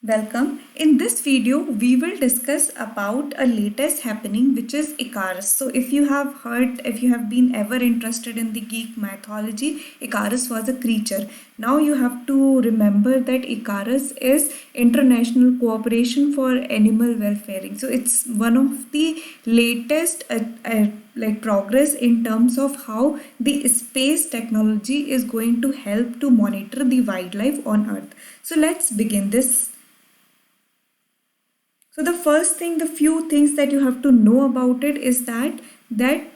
Welcome. In this video, we will discuss about a latest happening which is Icarus. So if you have heard, if you have been ever interested in the Greek mythology, Icarus was a creature. Now you have to remember that Icarus is International Cooperation for Animal Welfaring. So it's one of the latest like progress in terms of how the space technology is going to help to monitor the wildlife on Earth. So let's begin this. So the first thing, the few things that you have to know about it is that the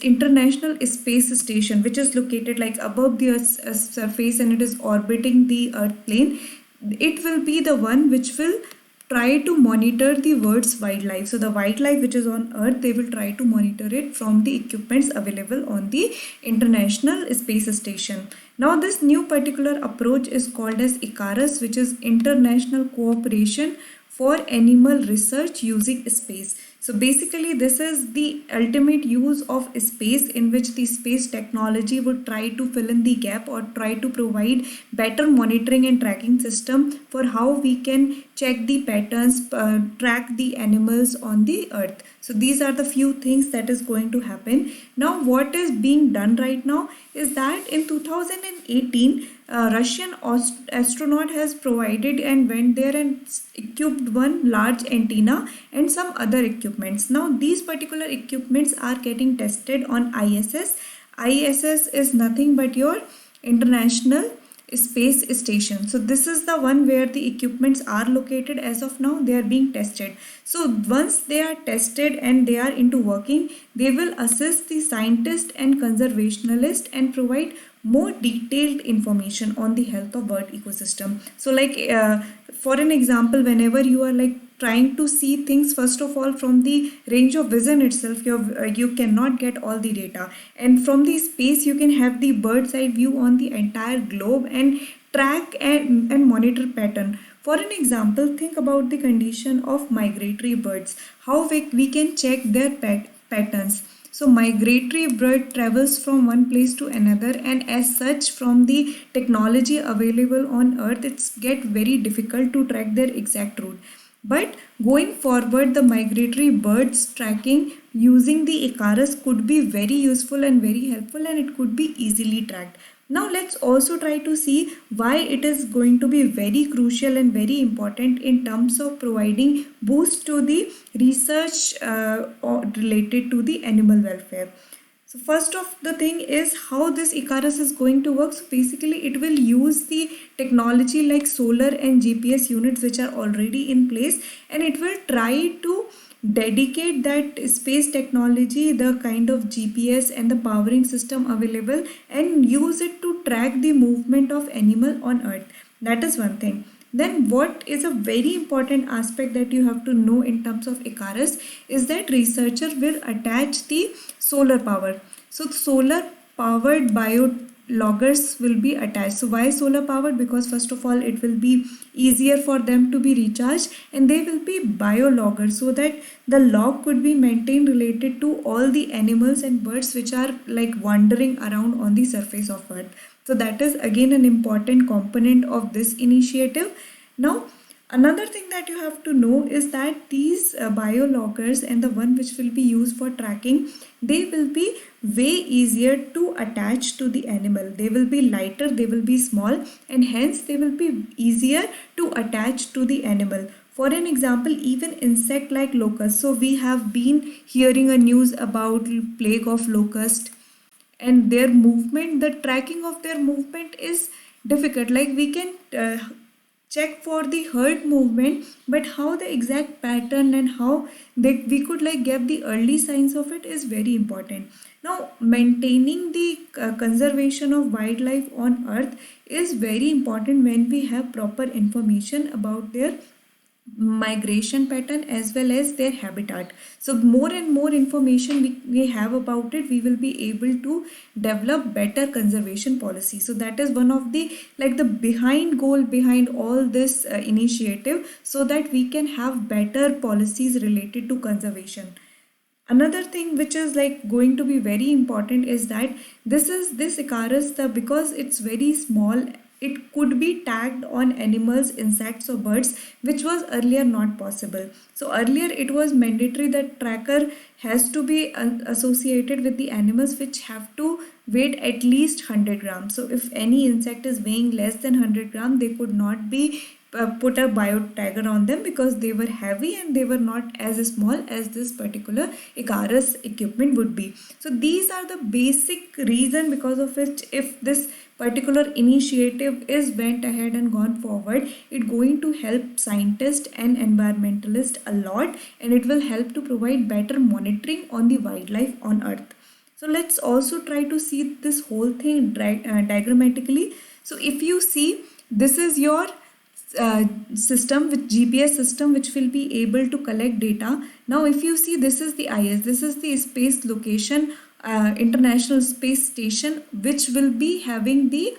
International Space Station, which is located like above the Earth's surface and it is orbiting the Earth plane, it will be the one which will try to monitor the world's wildlife. So the wildlife which is on Earth, they will try to monitor it from the equipments available on the International Space Station. Now this new particular approach is called as Icarus, which is International Cooperation for Animal Research using space. So basically this is the ultimate use of space in which the space technology would try to fill in the gap or try to provide better monitoring and tracking system for how we can check the patterns, track the animals on the Earth. So these are the few things that is going to happen. Now what is being done right now is that in 2018 a Russian astronaut has provided and went there and equipped one large antenna and some other equipments. Now these particular equipments are getting tested on ISS. ISS is nothing but your International Space Station. So this is the one where the equipments are located. As of now they are being tested. So once they are tested and they are into working, they will assist the scientist and conservationalist and provide more detailed information on the health of bird ecosystem. So like for an example, whenever you are like trying to see things, first of all from the range of vision itself, you cannot get all the data, and from the space you can have the bird's eye view on the entire globe and track and monitor pattern. For an example, think about the condition of migratory birds, how we can check their patterns. So migratory bird travels from one place to another, and as such from the technology available on Earth, it's get very difficult to track their exact route. But going forward, the migratory birds tracking using the Icarus could be very useful and very helpful, and it could be easily tracked. Now let's also try to see why it is going to be very crucial and very important in terms of providing boost to the research related to the animal welfare. So first of the thing is how this Icarus is going to work. So basically it will use the technology like solar and GPS units which are already in place, and it will try to dedicate that space technology, the kind of GPS and the powering system available, and use it to track the movement of animal on Earth. That is one thing. Then what is a very important aspect that you have to know in terms of Icarus is that researcher will attach the solar power. So solar powered biologgers will be attached. So why solar powered? Because first of all it will be easier for them to be recharged, and they will be biologgers so that the log could be maintained related to all the animals and birds which are like wandering around on the surface of Earth. So that is again an important component of this initiative. Now another thing that you have to know is that these biologgers and the one which will be used for tracking, they will be way easier to attach to the animal. They will be lighter, they will be small, and hence they will be easier to attach to the animal. For an example, even insect like locusts. So we have been hearing a news about plague of locust, and their movement, the tracking of their movement is difficult. Like we can check for the herd movement, but how the exact pattern and how we could like get the early signs of it is very important. Now maintaining the conservation of wildlife on Earth is very important when we have proper information about their migration pattern as well as their habitat. So more and more information we have about it, we will be able to develop better conservation policy. So that is one of the like the behind goal behind all this initiative, so that we can have better policies related to conservation. Another thing which is like going to be very important is that this Icarus, because it's very small, it could be tagged on animals, insects or birds, which was earlier not possible. So earlier it was mandatory that tracker has to be associated with the animals which have to weight at least 100 grams. So if any insect is weighing less than 100 grams, they could not be put a bio tagger on them because they were heavy and they were not as small as this particular Icarus equipment would be. So these are the basic reason because of which if this particular initiative is went ahead and gone forward, it going to help scientists and environmentalists a lot, and it will help to provide better monitoring on the wildlife on earth. So let's also try to see this whole thing diagrammatically. So if you see, this is your system with GPS system which will be able to collect data. Now if you see, this is the IS, this is the space location, International Space Station, which will be having the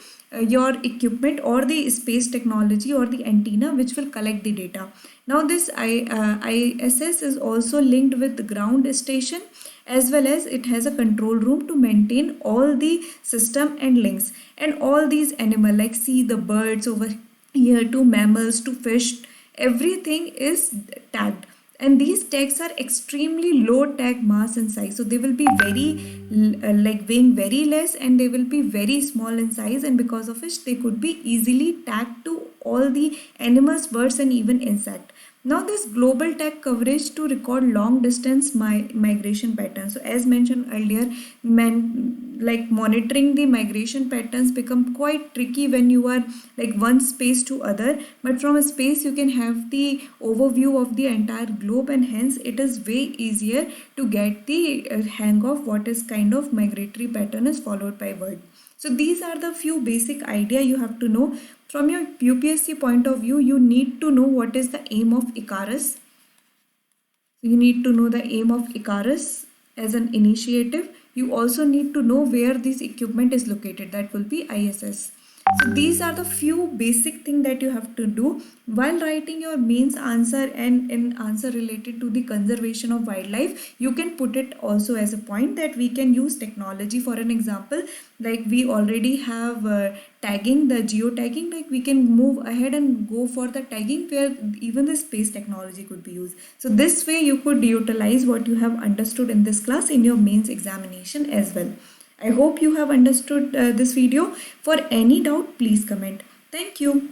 your equipment or the space technology or the antenna which will collect the data. Now this ISS is also linked with the ground station, as well as it has a control room to maintain all the system and links, and all these animal like see the birds over here to mammals to fish, everything is tagged, and these tags are extremely low tag mass and size, so they will be very like weighing very less, and they will be very small in size, and because of which they could be easily tagged to all the animals, birds and even insect. Now this global tag coverage to record long distance migration patterns. So as mentioned earlier, like monitoring the migration patterns become quite tricky when you are like one space to other, but from a space you can have the overview of the entire globe, and hence it is way easier to get the hang of what is kind of migratory pattern is followed by word. So these are the few basic idea you have to know. From your UPSC point of view, you need to know what is the aim of Icarus. You need to know the aim of Icarus as an initiative. You also need to know where this equipment is located. That will be ISS. So these are the few basic things that you have to do while writing your mains answer, and an answer related to the conservation of wildlife. You can put it also as a point that we can use technology. For an example, like we already have tagging, the geotagging, like we can move ahead and go for the tagging where even the space technology could be used. So this way you could utilize what you have understood in this class in your mains examination as well. I hope you have understood this video. For any doubt, please comment. Thank you.